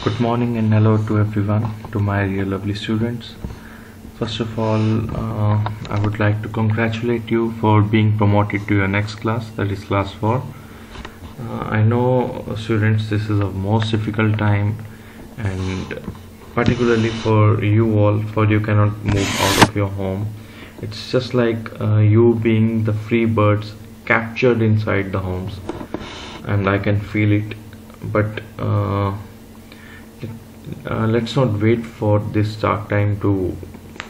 Good morning and hello to everyone, to my dear lovely students. First of all, I would like to congratulate you for being promoted to your next class, that is class 4. I know students, this is a most difficult time, and particularly for you all, for you cannot move out of your home. It's just like you being the free birds captured inside the homes, and I can feel it. But let's not wait for this dark time to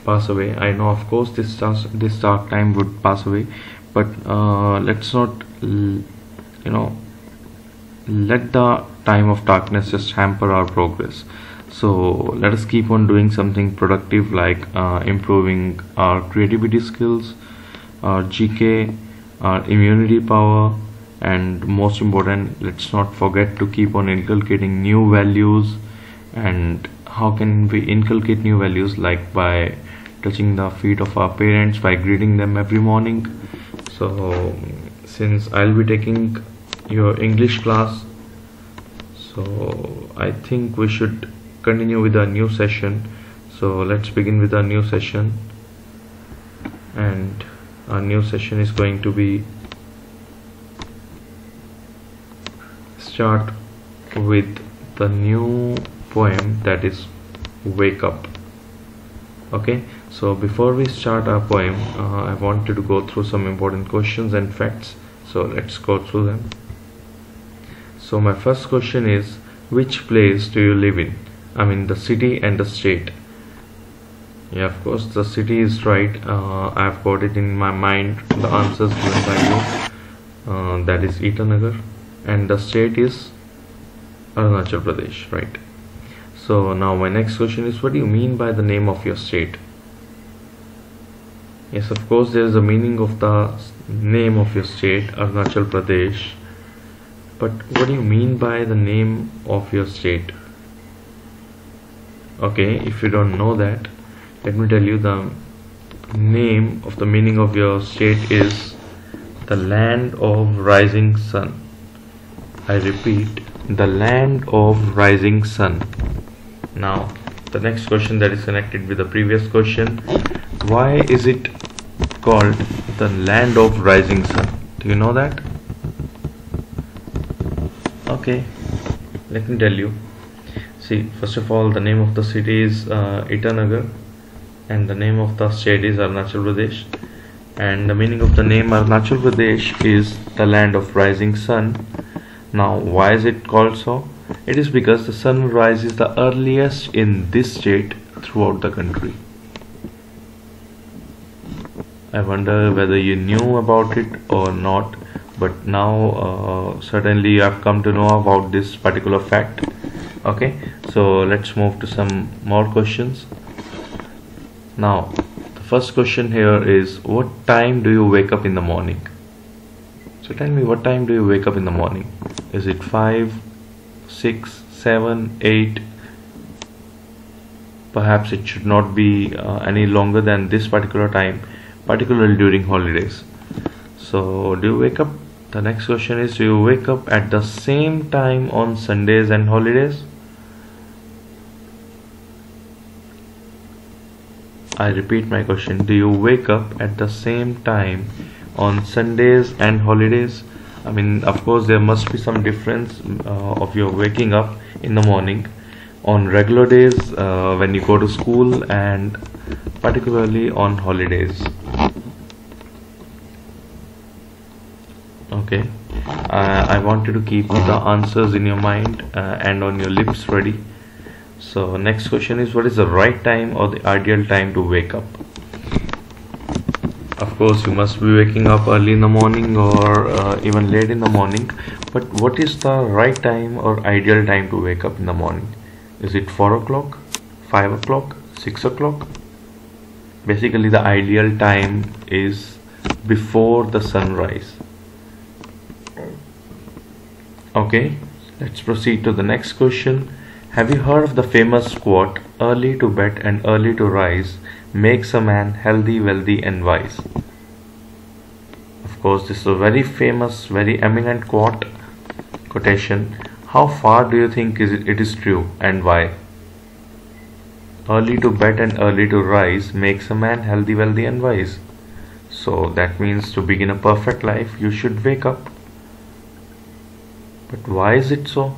pass away. I know, of course, this dark time would pass away, but let's not let the time of darkness just hamper our progress. So let us keep on doing something productive, like improving our creativity skills, our GK, our immunity power, and most important, let's not forget to keep on inculcating new values. And how can we inculcate new values? Like by touching the feet of our parents, by greeting them every morning. So since I'll be taking your English class, so I think we should continue with a new session. So let's begin with a new session, and our new session is going to be start with the new poem, that is Wake Up. Okay, so before we start our poem, I wanted to go through some important questions and facts. So let's go through them. So my first question is, which place do you live in? I mean the city and the state. Yeah, of course the city is right. I've got it in my mind, the answers given by you. That is Itanagar, and the state is Arunachal Pradesh, right? So now my next question is, what do you mean by the name of your state? Yes, of course there is a meaning of the name of your state, Arunachal Pradesh. But what do you mean by the name of your state? Okay, if you don't know that, let me tell you, the name of the meaning of your state is the land of rising sun. I repeat, the land of rising sun. Now the next question that is connected with the previous question, why is it called the land of rising sun? Do you know that? Okay, let me tell you. See, first of all, the name of the city is Itanagar, and the name of the state is Arunachal Pradesh, and the meaning of the name Arunachal Pradesh is the land of rising sun. Now why is it called so? It is because the sun rises the earliest in this state throughout the country. I wonder whether you knew about it or not, but now certainly you have come to know about this particular fact. Okay, so let's move to some more questions. Now the first question here is, what time do you wake up in the morning? So tell me, what time do you wake up in the morning? Is it 5, 6, 7, 8? Perhaps it should not be any longer than this particular time, particularly during holidays. So do you wake up? The next question is, do you wake up at the same time on Sundays and holidays? I repeat my question, do you wake up at the same time on Sundays and holidays? I mean, of course there must be some difference of your waking up in the morning on regular days when you go to school, and particularly on holidays. Okay, I want you to keep the answers in your mind and on your lips ready. So next question is, what is the right time or the ideal time to wake up? Of course you must be waking up early in the morning or even late in the morning, but what is the right time or ideal time to wake up in the morning? Is it 4 o'clock, 5 o'clock, 6 o'clock? Basically the ideal time is before the sunrise. Okay, let's proceed to the next question. Have you heard of the famous quote, early to bed and early to rise makes a man healthy, wealthy and wise? Of course this is a very famous, very eminent quotation. How far do you think it is true, and why? Early to bed and early to rise makes a man healthy, wealthy and wise. So that means to begin a perfect life you should wake up. But why is it so?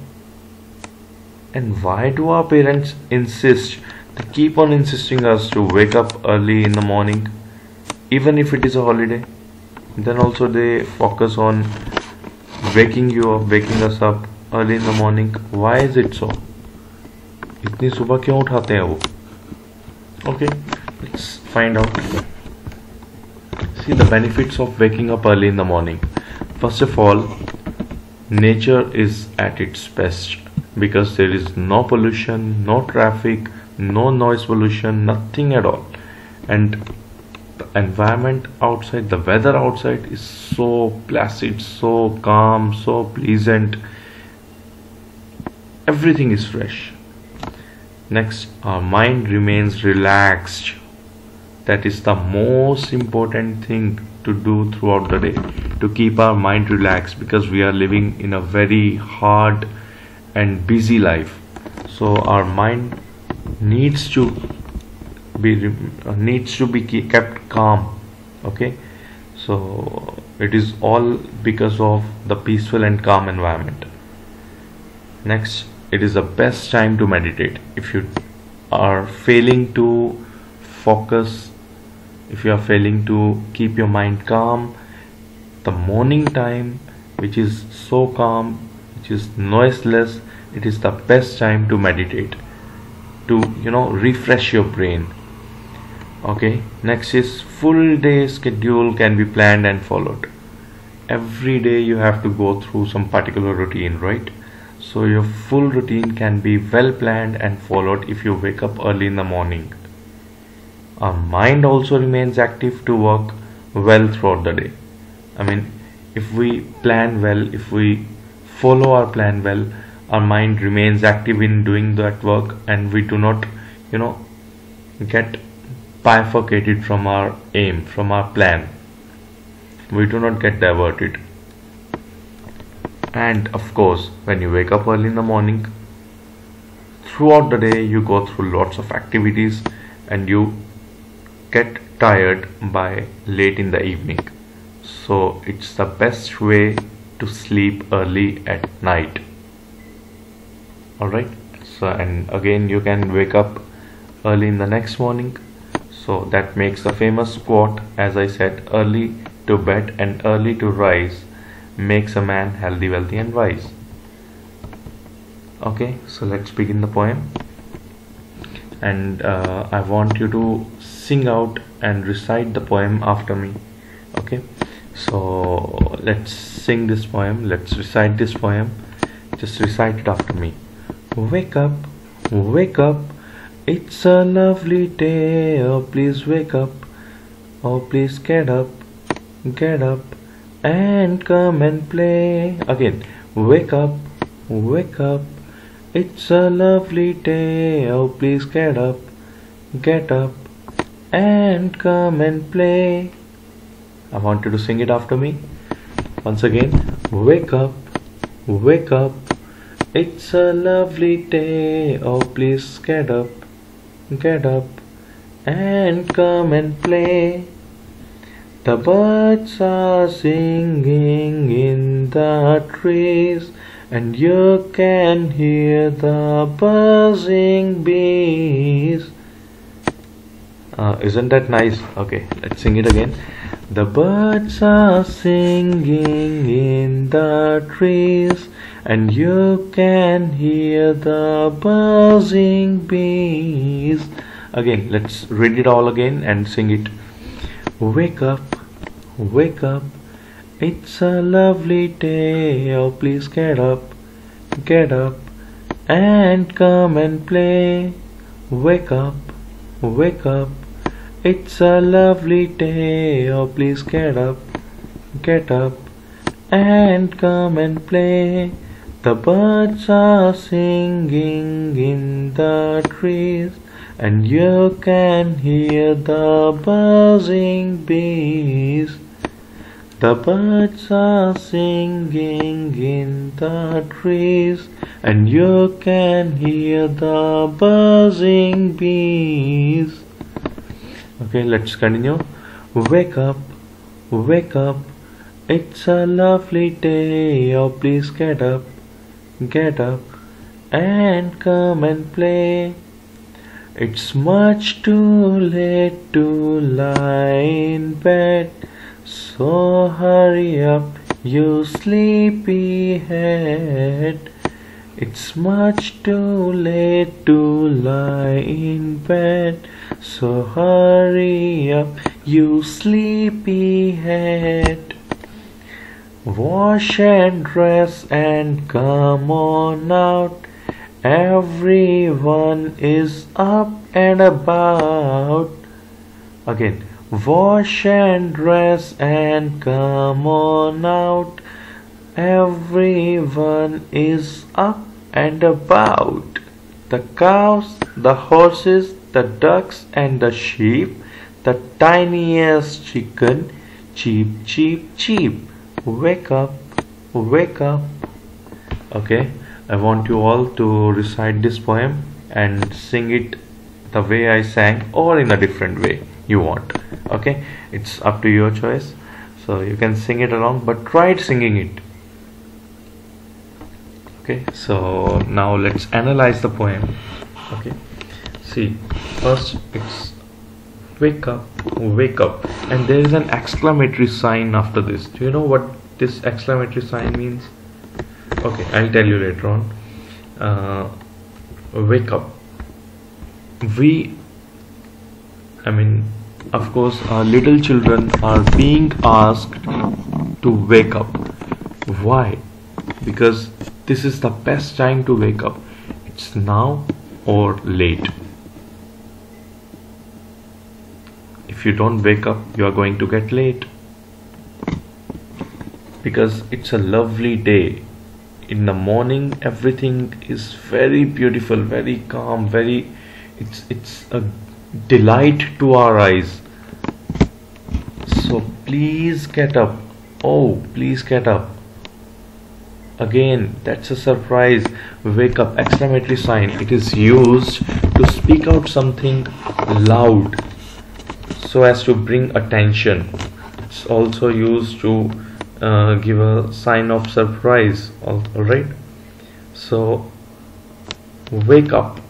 And why do our parents insist, they keep on insisting us to wake up early in the morning, even if it is a holiday? Then also they focus on waking you up, waking us up early in the morning. Why is it so? इतनी सुबह क्यों उठाते हैं वो? Okay, let's find out. See the benefits of waking up early in the morning. First of all, nature is at its best because there is no pollution, no traffic, no noise pollution, nothing at all. And the environment outside, the weather outside is so placid, so calm, so pleasant. Everything is fresh. Next, our mind remains relaxed. That is the most important thing to do throughout the day, to keep our mind relaxed, because we are living in a very hard and busy life. So our mind needs to be kept calm. Okay, so it is all because of the peaceful and calm environment. Next, it is the best time to meditate. If you are failing to focus, if you are failing to keep your mind calm, the morning time, which is so calm, which is noiseless, it is the best time to meditate, to refresh your brain. Okay, next is full day schedule can be planned and followed. Every day you have to go through some particular routine, right? So your full routine can be well planned and followed if you wake up early in the morning. Our mind also remains active to work well throughout the day. I mean, if we plan well, if we follow our plan well, our mind remains active in doing that work, and we do not get bifurcated from our aim, from our plan. We do not get diverted. And of course, when you wake up early in the morning, throughout the day you go through lots of activities and you get tired by late in the evening. So it's the best way to sleep early at night. Alright, so and again you can wake up early in the next morning. So that makes the famous quote, as I said, early to bed and early to rise makes a man healthy, wealthy and wise. Okay, so let's begin the poem, and I want you to sing out and recite the poem after me. Okay, so let's sing this poem, let's recite this poem. Just recite it after me. Wake up, it's a lovely day. Oh please wake up, oh please get up and come and play. Again, wake up, it's a lovely day. Oh please get up and come and play. I want you to sing it after me once again. Wake up, it's a lovely day. Oh please get up and come and play. The birds are singing in the trees, and you can hear the buzzing bees. Isn't that nice? Okay, let's sing it again. The birds are singing in the trees, and you can hear the buzzing bees. Again, let's read it all again and sing it. Wake up, it's a lovely day. Oh please get up and come and play. Wake up, it's a lovely day. Oh please get up and come and play. The birds are singing in the trees, and you can hear the buzzing bees. The birds are singing in the trees, and you can hear the buzzing bees. Okay, let's continue. Wake up, wake up, it's a lovely day. Oh, please get up and come and play. It's much too late to lie in bed, so hurry up, you sleepy head. It's much too late to lie in bed, so hurry up, you sleepy head. Wash and dress and come on out. Everyone is up and about. Again, wash and dress and come on out. Everyone is up and about. The cows, the horses, the ducks and the sheep, the tiniest chicken, cheep, cheep, cheep. Wake up, wake up. Okay, I want you all to recite this poem and sing it the way I sang or in a different way you want. Okay, it's up to your choice. So you can sing it along, but try singing it. Okay, so now let's analyze the poem. Okay, see, first it's wake up, and there is an exclamatory sign after this. Do you know what this exclamatory sign means? Okay, I'll tell you later on. Wake up. Of course, little children are being asked to wake up. Why? Because this is the best time to wake up. It's now or late. If you don't wake up, you are going to get late. Because it's a lovely day. In the morning, everything is very beautiful, very calm, it's a delight to our eyes. So please get up. Oh, please get up. Again, that's a surprise. Wake up, exclamatory sign. It is used to speak out something loud so as to bring attention. It's also used to give a sign of surprise. Alright, so wake up,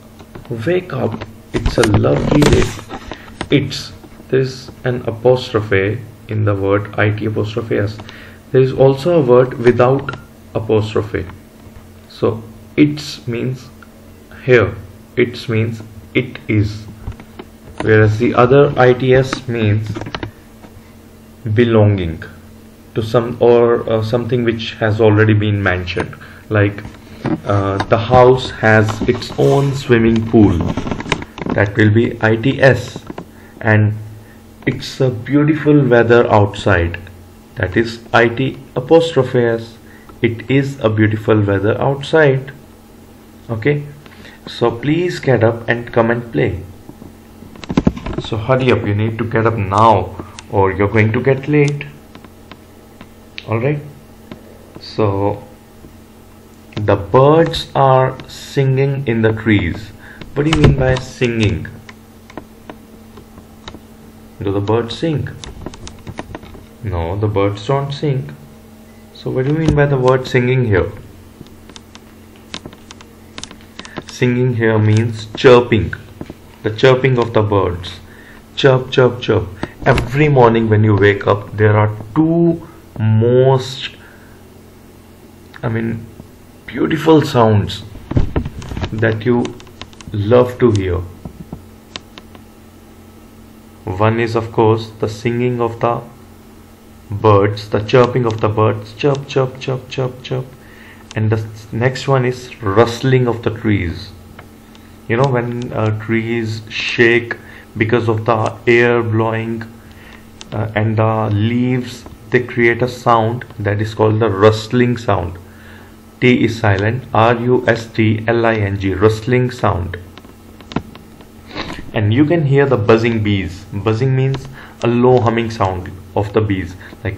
it's a lovely day. There's an apostrophe in the word, it apostrophe s. There is also a word without apostrophe. So it's means here, it means it is, whereas the other its means belonging to some or something which has already been mentioned, like the house has its own swimming pool. That will be its. And it's a beautiful weather outside. That is it apostrophe s. It is a beautiful weather outside. Okay, so please get up and come and play. So hurry up, you need to get up now or you're going to get late. Alright, so the birds are singing in the trees. What do you mean by singing? Do the birds sing? No, the birds don't sing. So what do you mean by the word singing here? Singing here means chirping. The chirping of the birds. Chirp, chirp, chirp. Every morning when you wake up, there are two most beautiful sounds that you love to hear. One is of course the singing of the birds, the chirping of the birds, chirp, chirp, chirp, chirp, chirp. And the next one is rustling of the trees. You know, when trees shake because of the air blowing and the leaves, they create a sound that is called the rustling sound. T is silent, R-U-S-T-L-I-N-G, rustling sound. And you can hear the buzzing bees. Buzzing means a low humming sound of the bees, like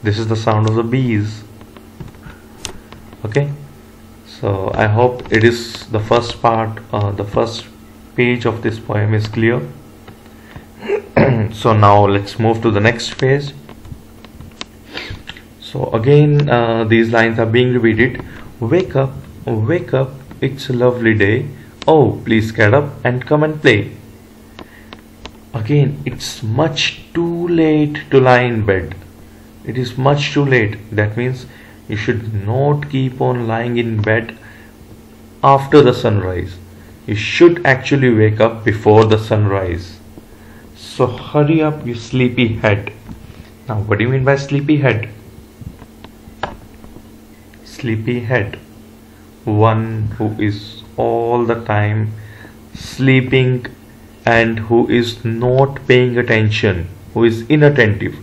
This is the sound of the bees. Okay, so I hope it is the first part, the first page of this poem is clear. So now let's move to the next page. So again, these lines are being repeated. Wake up, it's a lovely day. Oh, please get up and come and play. Again, it's much too late to lie in bed. It is much too late. That means you should not keep on lying in bed after the sunrise. You should actually wake up before the sunrise. So hurry up, you sleepy head. Now, what do you mean by sleepy head? Sleepy head, one who is all the time sleeping and who is not paying attention, who is inattentive.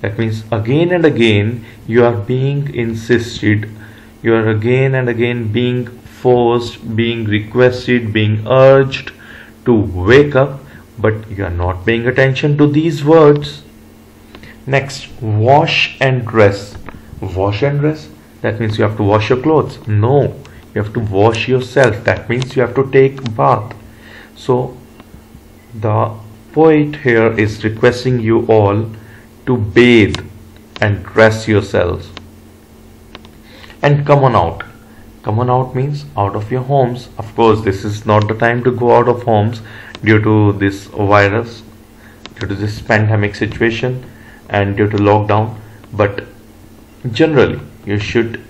That means again and again you are being insisted, you are again and again being forced, being requested, being urged to wake up, but you are not paying attention to these words. Next, wash and dress. Wash and dress, that means you have to wash your clothes. No, you have to wash yourself. That means you have to take bath. So the poet here is requesting you all to bathe and dress yourselves and come on out. Come on out means out of your homes. Of course, this is not the time to go out of homes due to this virus, due to this pandemic situation and due to lockdown, but generally you should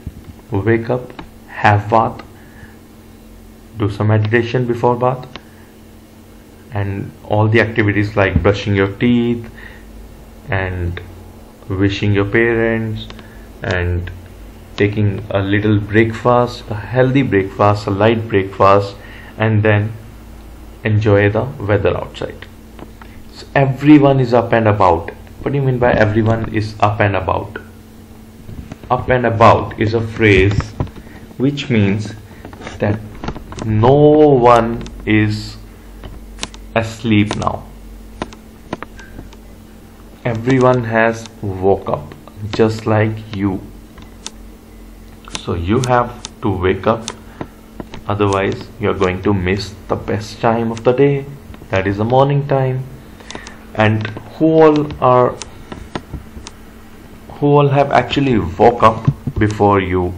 wake up, have bath, do some meditation before bath, and all the activities like brushing your teeth and wishing your parents and taking a little breakfast, a healthy breakfast, a light breakfast, and then enjoy the weather outside. So everyone is up and about. What do you mean by everyone is up and about? Up and about is a phrase which means that no one is asleep now. Everyone has woke up just like you. So you have to wake up, otherwise you are going to miss the best time of the day, that is the morning time. And who all have actually woke up before you?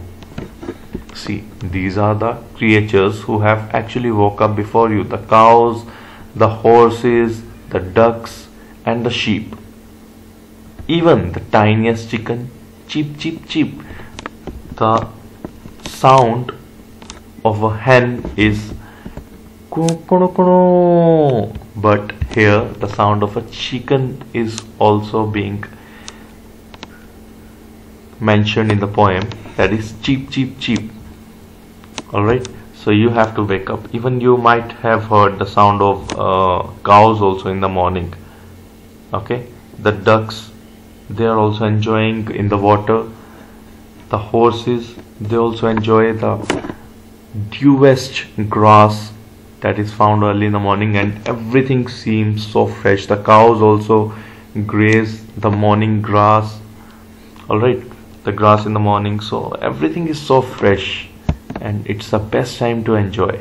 See, these are the creatures who have actually woke up before you: the cows, the horses, the ducks, and the sheep. Even the tiniest chicken, cheep cheep cheep. The sound of a hen is "koo-koo-koo-koo," but here the sound of a chicken is also being mentioned in the poem, that is cheep cheep cheep. Alright, so you have to wake up. Even you might have heard the sound of cows also in the morning. Okay, the ducks, they are also enjoying in the water. The horses, they also enjoy the dewest grass that is found early in the morning, and everything seems so fresh. The cows also graze the morning grass. Alright, the grass in the morning, so everything is so fresh and it's the best time to enjoy.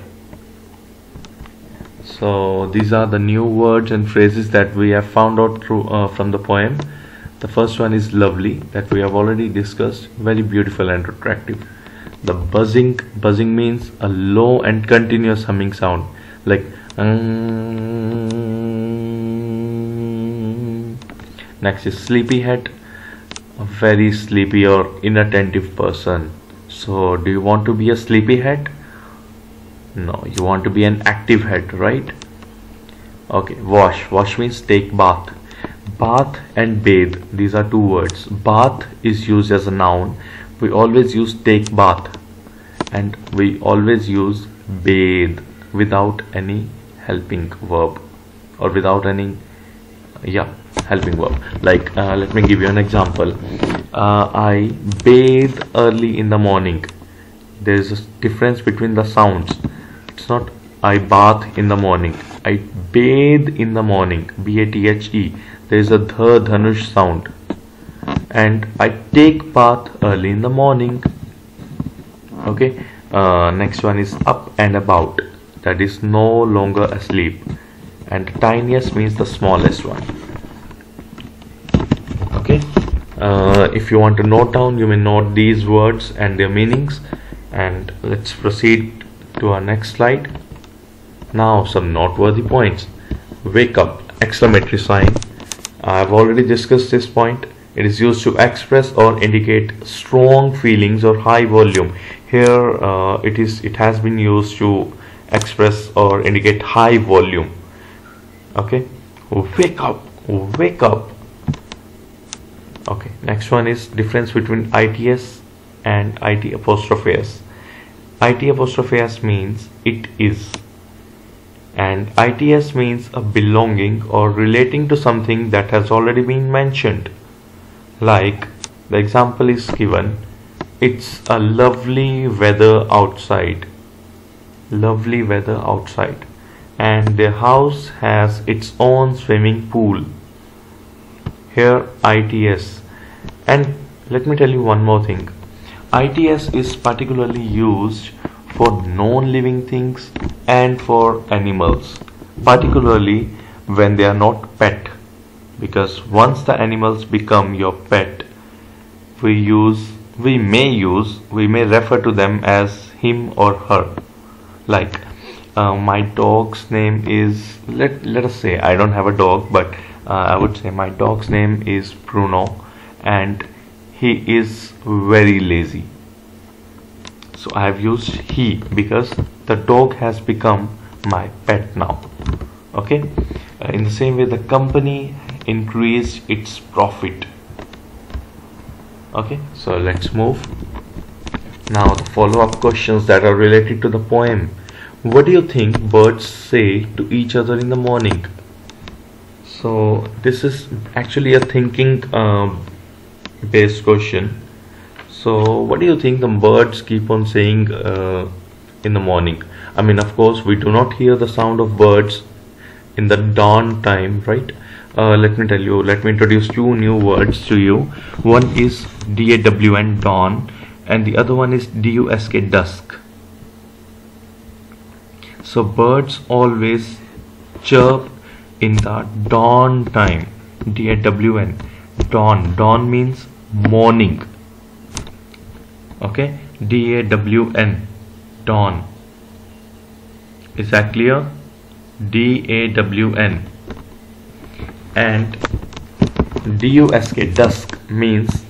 So these are the new words and phrases that we have found out through from the poem. The first one is lovely, that we have already discussed, very beautiful and attractive. The buzzing means a low and continuous humming sound, like Next is sleepyhead, a very sleepy or inattentive person. So do you want to be a sleepyhead? No, you want to be an active head, right? Okay, wash means take bath. Bath and bathe, these are two words. Bath is used as a noun. We always use take bath, and we always use bathe without any helping verb, or without any helping verb. Like let me give you an example. I bathe early in the morning. There is a difference between the sounds. It's not I bath in the morning, I bathe in the morning, bathe. There is a dhanush sound. and I take bath early in the morning. Okay, next one is up and about, that is no longer asleep, and the tiniest means the smallest one. Okay, if you want to note down, you may note these words and their meanings. And let's proceed to our next slide. Now some noteworthy points. Wake up, exclamatory sign. I've already discussed this point. It is used to express or indicate strong feelings or high volume. Here it has been used to express or indicate high volume. Okay, wake up, wake up. Okay, next one is difference between ITS and IT apostrophe S. IT apostrophe S means it is, and ITS means a belonging or relating to something that has already been mentioned. Like the example is given, it's a lovely weather outside. Lovely weather outside. And their house has its own swimming pool. Here ITS. And let me tell you one more thing. ITS is particularly used for non-living things and for animals, particularly when they are not pet, because once the animals become your pet, we may refer to them as him or her. Like my dog's name is, let us say I don't have a dog, but I would say my dog's name is Bruno, and he is very lazy. So I have used he because the dog has become my pet now. Okay, in the same way the company increased its profit. Okay, so let's move. Now the follow-up questions that are related to the poem. What do you think birds say to each other in the morning? So this is actually a thinking based question. So what do you think the birds keep on saying in the morning? I mean, of course we do not hear the sound of birds in the dawn time, right? Let me introduce two new words to you. One is DAWN, dawn, and the other one is DUSK, dusk. So birds always chirp in the dawn time. DAWN, dawn. Dawn means morning. Okay, DAWN, dawn. Is that clear? DAWN. And DUSK, dusk, means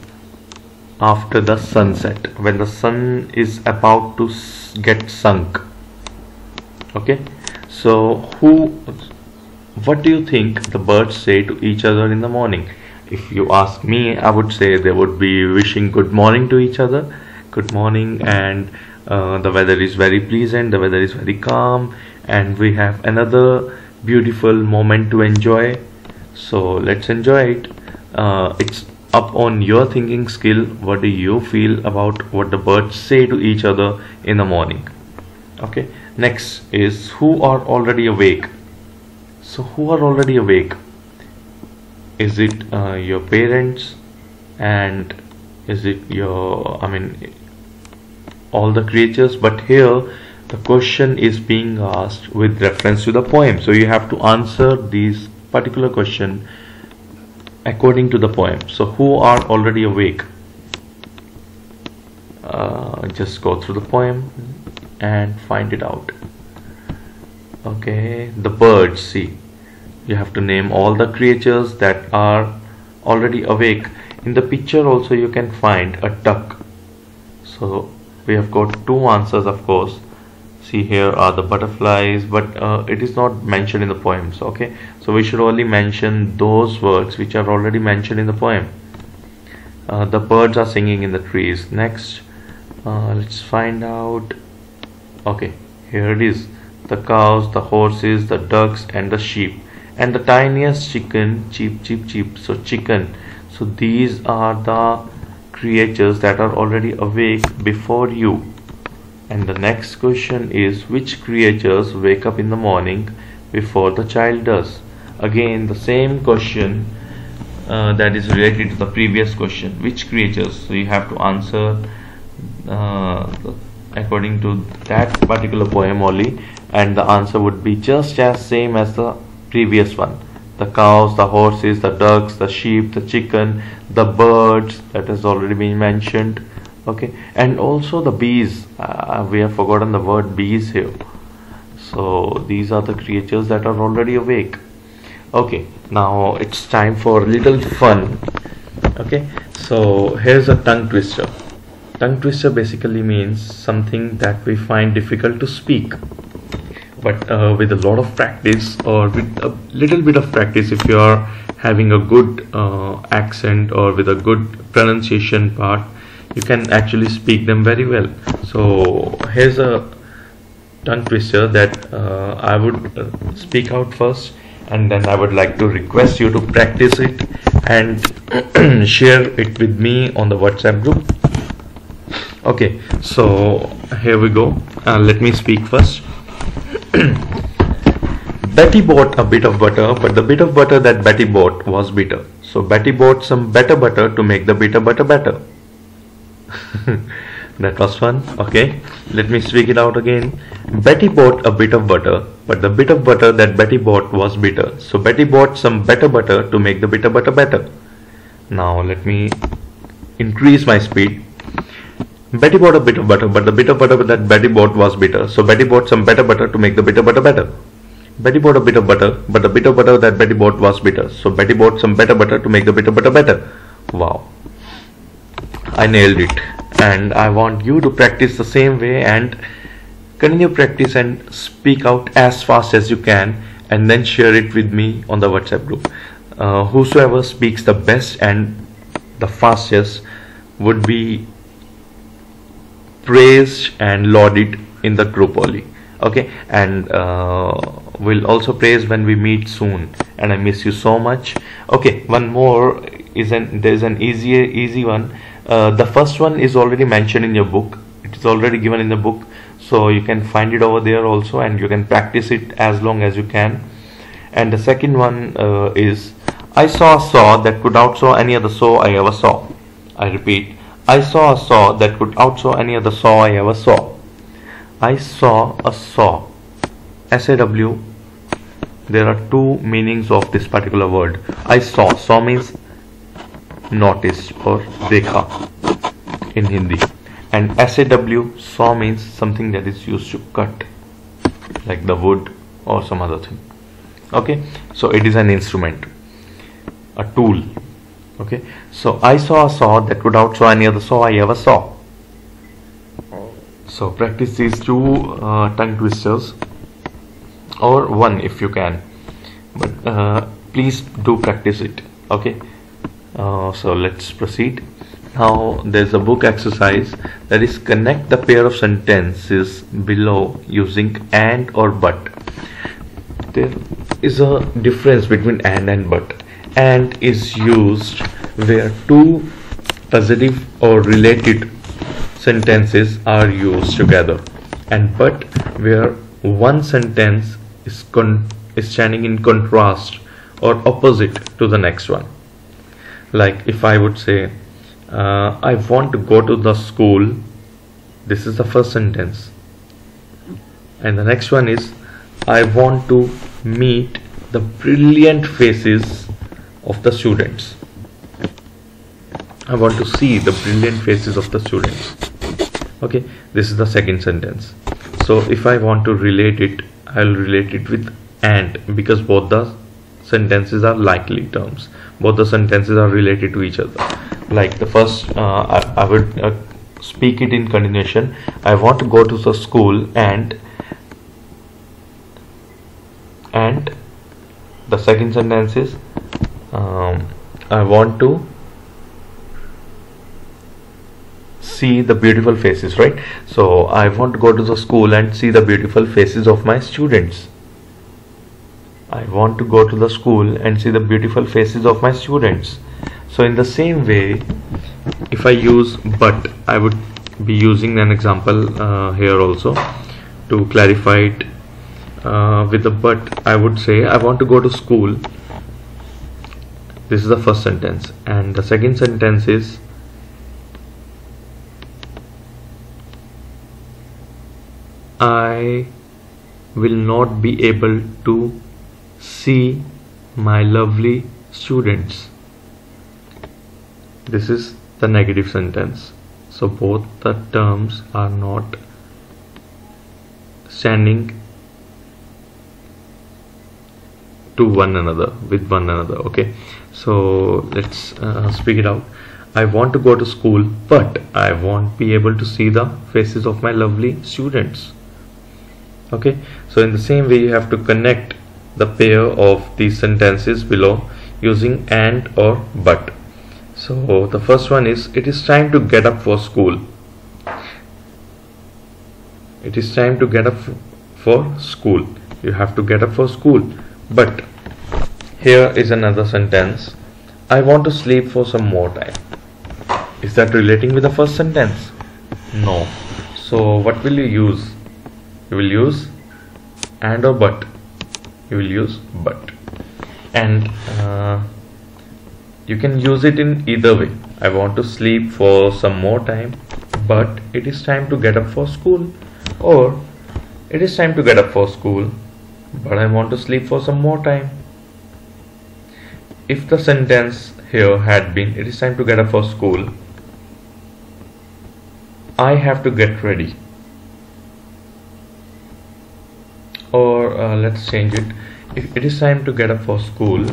after the sunset, when the sun is about to get sunk. Okay, so what do you think the birds say to each other in the morning? If you ask me, I would say they would be wishing good morning to each other. Good morning, and the weather is very pleasant, the weather is very calm, and we have another beautiful moment to enjoy. So let's enjoy it. It's up on your thinking skill. What do you feel about what the birds say to each other in the morning? Okay, next is who are already awake. So who are already awake? Is it your parents, and is it your, all the creatures? But here the question is being asked with reference to the poem, so you have to answer these particular question according to the poem. So who are already awake? Just go through the poem and find it out. Okay, the birds. See, you have to name all the creatures that are already awake. In the picture also you can find a duck. So we have got two answers, of course. See, here are the butterflies, but it is not mentioned in the poems. Okay, so we should only mention those words which are already mentioned in the poem. The birds are singing in the trees. Next, let's find out. Okay, here it is. The cows, the horses, the ducks, and the sheep, and the tiniest chicken, cheep cheep cheep. So chicken. So these are the creatures that are already awake before you. And the next question is, which creatures wake up in the morning before the child does? Again the same question, that is related to the previous question. Which creatures? So you have to answer according to that particular poem only, and the answer would be just as same as the previous one. The cows, the horses, the ducks, the sheep, the chicken, the birds, that has already been mentioned. Okay, and also the bees. We have forgotten the word bees here. So these are the creatures that are already awake. Okay, now it's time for a little fun. Okay, so here's a tongue twister. Tongue twister basically means something that we find difficult to speak, but with a lot of practice, or with a little bit of practice, if you are having a good accent or with a good pronunciation part, you can actually speak them very well. So here's a tongue twister that I would speak out first, and then I would like to request you to practice it and share it with me on the WhatsApp group. Okay, so here we go. Let me speak first. Betty bought a bit of butter, but the bit of butter that Betty bought was bitter. So Betty bought some better butter to make the bitter butter better. That was fun. Okay, let me speak it out again. Betty bought a bit of butter, but the bit of butter that Betty bought was bitter. So Betty bought some better butter to make the bitter butter better. Now let me increase my speed. Betty bought a bit of butter, but the bit of butter that Betty bought was bitter. So Betty bought some better butter to make the bitter butter better. Betty bought a bit of butter, but the bit of butter that Betty bought was bitter. So Betty bought some better butter to make the bitter butter better. Wow, I nailed it. And I want you to practice the same way and continue practice and speak out as fast as you can, and then share it with me on the WhatsApp group. Whosoever speaks the best and the fastest would be praised and lauded in the group only. Okay, and we'll also praise when we meet soon, and I miss you so much. Okay, one more is there's an easy one. The first one is already mentioned in your book. It is already given in the book, so you can find it over there also, and you can practice it as long as you can. And the second one is, I saw a saw that could outsaw any other saw I ever saw. I repeat, I saw a saw that could outsaw any other saw I ever saw. I saw a saw. SAW. There are two meanings of this particular word. I saw. Saw means notice or dekha in Hindi, and SAW, saw means something that is used to cut, like the wood or some other thing. Okay, so it is an instrument, a tool. Okay, so I saw a saw that could outsaw any other saw I ever saw. So practice these two tongue twisters, or one if you can, but please do practice it. Okay, so let's proceed. Now there's a book exercise that is, connect the pair of sentences below using and or but. There is a difference between and but. And is used where two positive or related sentences are used together, and but where one sentence is standing in contrast or opposite to the next one. Like if I would say, I want to go to the school, this is the first sentence, and the next one is, I want to meet the brilliant faces of the students. I want to see the brilliant faces of the students. Okay, this is the second sentence. So if I want to relate it, I'll relate it with and, because both the sentences are likely terms. Both the sentences are related to each other. Like the first, I would speak it in continuation. I want to go to the school, and the second sentence is, I want to see the beautiful faces, right? So I want to go to the school and see the beautiful faces of my students. I want to go to the school and see the beautiful faces of my students. So in the same way, if I use but, I would be using an example here also to clarify it. With the but, I would say, I want to go to school This is the first sentence, and the second sentence is I will not be able to see my lovely students. This is the negative sentence. So both the terms are not standing to one another, with one another. Okay, so let's speak it out. I want to go to school, but I won't be able to see the faces of my lovely students. Okay, so in the same way you have to connect the pair of these sentences below using and or but. So the first one is, it is time to get up for school. It is time to get up for school. You have to get up for school. But here is another sentence, I want to sleep for some more time. Is that relating with the first sentence? No. So what will you use? You will use and or but. You will use but. And you can use it in either way. I want to sleep for some more time, but it is time to get up for school. Or it is time to get up for school, but I want to sleep for some more time. If the sentence here had been, it is time to get up for school, I have to get ready. Or let's change it. If it is time to get up for school,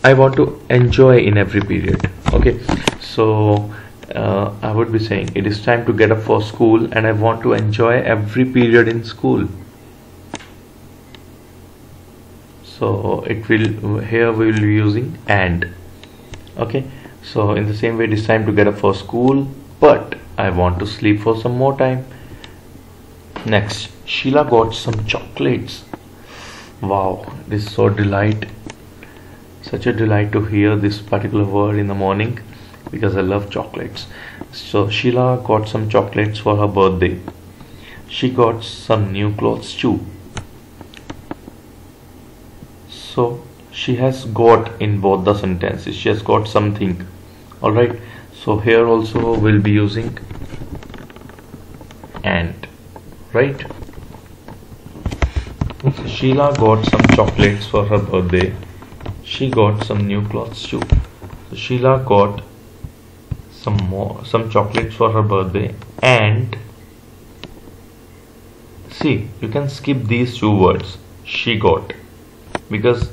I want to enjoy in every period. Okay, so I would be saying it is time to get up for school and I want to enjoy every period in school. So it will, here we will be using and. Okay, so in the same way it is time to get up for school, but I want to sleep for some more time. Next, Sheila got some chocolates. Wow, this is so such a delight to hear this particular word in the morning, because I love chocolates. So Sheila got some chocolates for her birthday. She got some new clothes too. So she has got in both the sentences. She has got something. Alright, so here also we'll be using and. Right? So Sheila got some chocolates for her birthday. She got some new clothes too. So Sheila got some chocolates for her birthday, and see, you can skip these two words, she got, because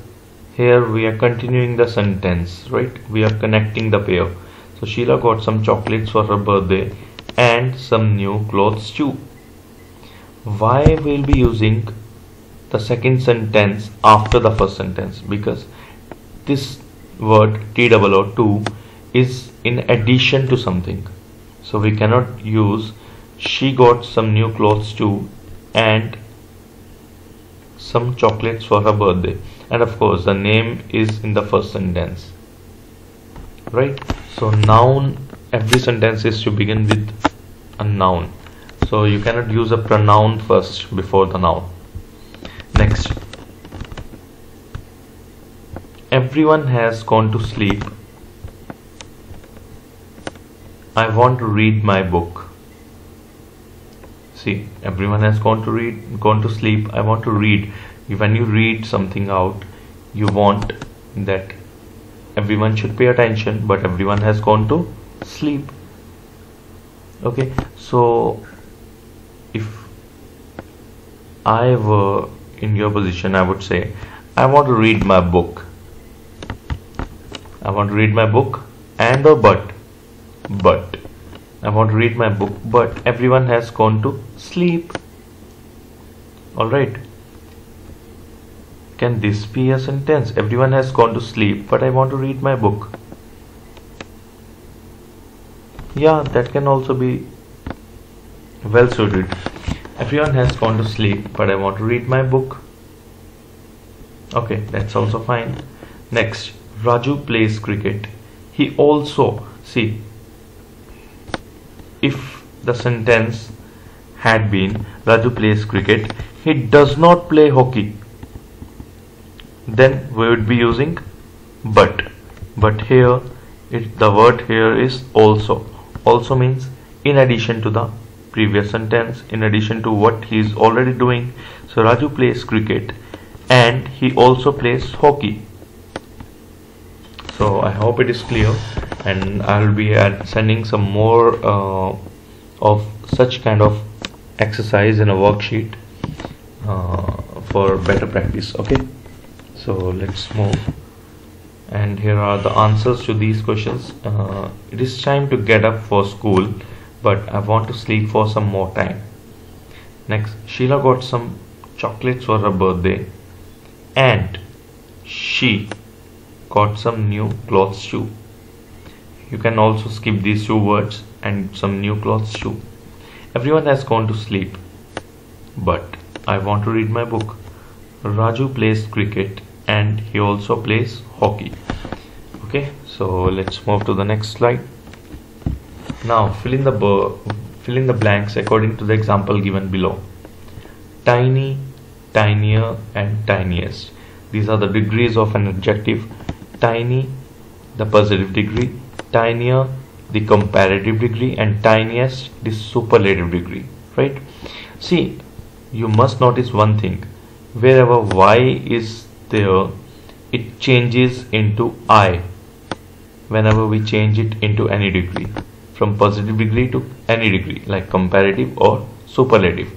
here we are continuing the sentence, right? We are connecting the pair. So Sheila got some chocolates for her birthday and some new clothes too. Why we'll be using the second sentence after the first sentence? Because this word TOO is in addition to something. So we cannot use she got some new clothes too and some chocolates for her birthday. And of course the name is in the first sentence. Right? So noun, every sentence is to begin with a noun. So you cannot use a pronoun first before the noun. Next, everyone has gone to sleep. I want to read my book. See, everyone has gone to sleep. I want to read. When you read something out, you want that everyone should pay attention, but everyone has gone to sleep. Okay, so if I were in your position, I would say, I want to read my book. I want to read my book and or but. I want to read my book, but everyone has gone to sleep. Alright. Can this be a sentence? Everyone has gone to sleep, but I want to read my book. Yeah, that can also be well suited. Everyone has gone to sleep, but I want to read my book. Okay, that's also fine. Next, Raju plays cricket. He also, see, if the sentence had been Raju plays cricket, he does not play hockey, then we would be using but here the word here is also means in addition to the previous sentence, in addition to what he is already doing. So Raju plays cricket and he also plays hockey. So I hope it is clear, and I'll be sending some more of such kind of exercise in a worksheet for better practice. Okay, so let's move, and here are the answers to these questions. It is time to get up for school, but I want to sleep for some more time. Next, Sheila got some chocolates for her birthday and she got some new clothes too. You can also skip these two words and some new clothes too. Everyone has gone to sleep, but I want to read my book. Raju plays cricket and he also plays hockey. Okay, so let's move to the next slide. Now fill in the blanks according to the example given below. Tiny, tinier and tiniest. These are the degrees of an adjective. Tiny, the positive degree, tinier, the comparative degree, and tiniest, the superlative degree, right? See, you must notice one thing. Wherever y is there, it changes into I whenever we change it into any degree, from positive degree to any degree, like comparative or superlative.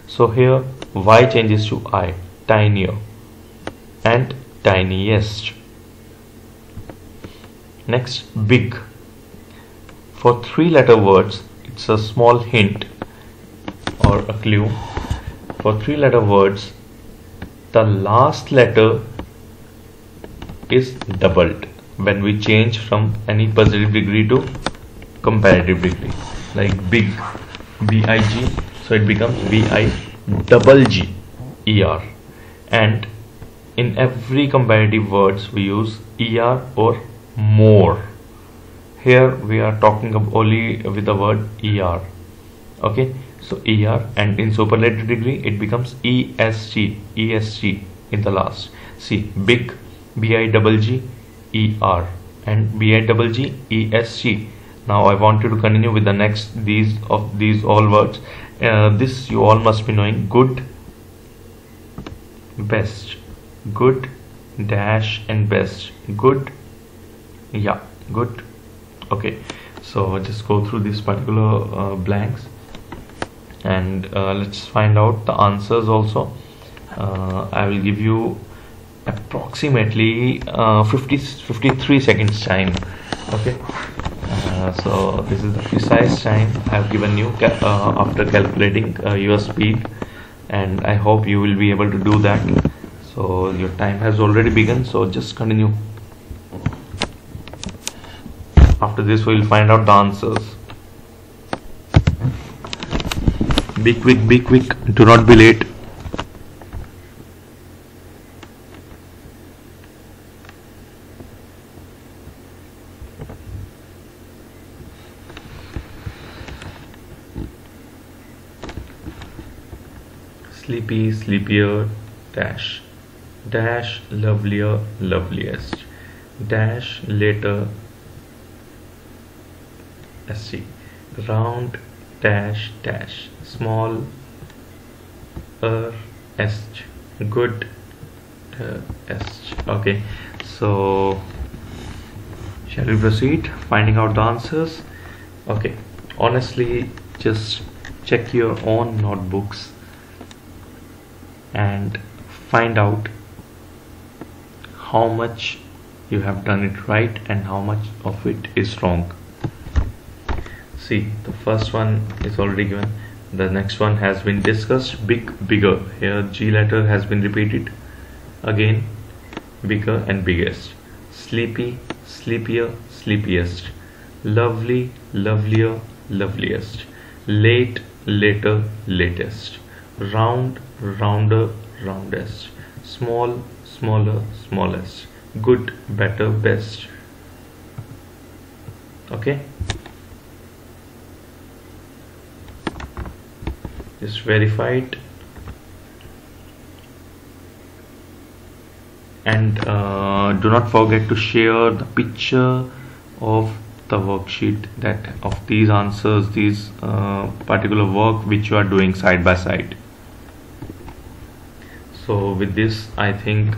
So here y changes to I, tinier and tiniest. Next, big. For 3-letter words, it's a small hint or a clue. For 3-letter words, the last letter is doubled when we change from any positive degree to comparative degree, like big, B-I-G, so it becomes B-I-double-G-E-R. And in every comparative words we use ER or more. Here we are talking only with the word ER. Okay, so ER, and in superlative degree it becomes ESG in the last. See, big, B-I-double-G-E-R and B-I-double-G-E-S-G. Now I want you to continue with the next these all words. This you all must be knowing. Good, best, good, dash and best. Good, yeah, good. Okay, so just go through these particular blanks, and let's find out the answers also. I will give you approximately 53 seconds time. Okay, so this is the precise time I have given you after calculating your speed, and I hope you will be able to do that. So your time has already begun, so just continue. After this we will find out the answers. Be quick, do not be late. Sleepy, sleepier, dash, dash, lovelier, loveliest, dash, later, SC, round, dash, dash, small, est, good, est. Okay, so shall we proceed finding out the answers? Okay, honestly, just check your own notebooks and find out how much you have done it right and how much of it is wrong. See, the first one is already given. The next one has been discussed. Big, bigger. Here G letter has been repeated again. Bigger and biggest. Sleepy, sleepier, sleepiest. Lovely, lovelier, loveliest. Late, later, latest. Round, rounder, roundest. Small, smaller, smallest, good, better, best. Okay, just verify it, and do not forget to share the picture of the worksheet, that of these answers, these particular work which you are doing side by side. So with this, I think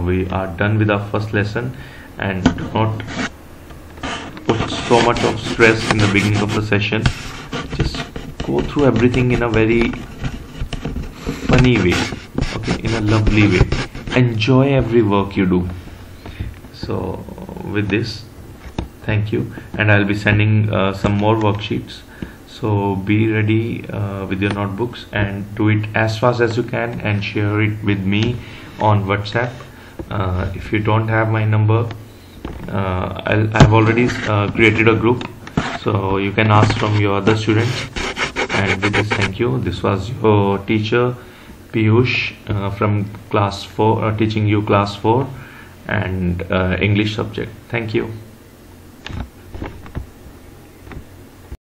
we are done with our first lesson, and do not put so much of stress in the beginning of the session. Just go through everything in a very funny way, okay, in a lovely way. Enjoy every work you do. So with this, thank you, and I'll be sending some more worksheets. So be ready with your notebooks and do it as fast as you can, and share it with me on WhatsApp. If you don't have my number, I've already created a group, so you can ask from your other students. And with this, thank you. This was your teacher Piyush from class 4, teaching you class 4 and English subject. Thank you.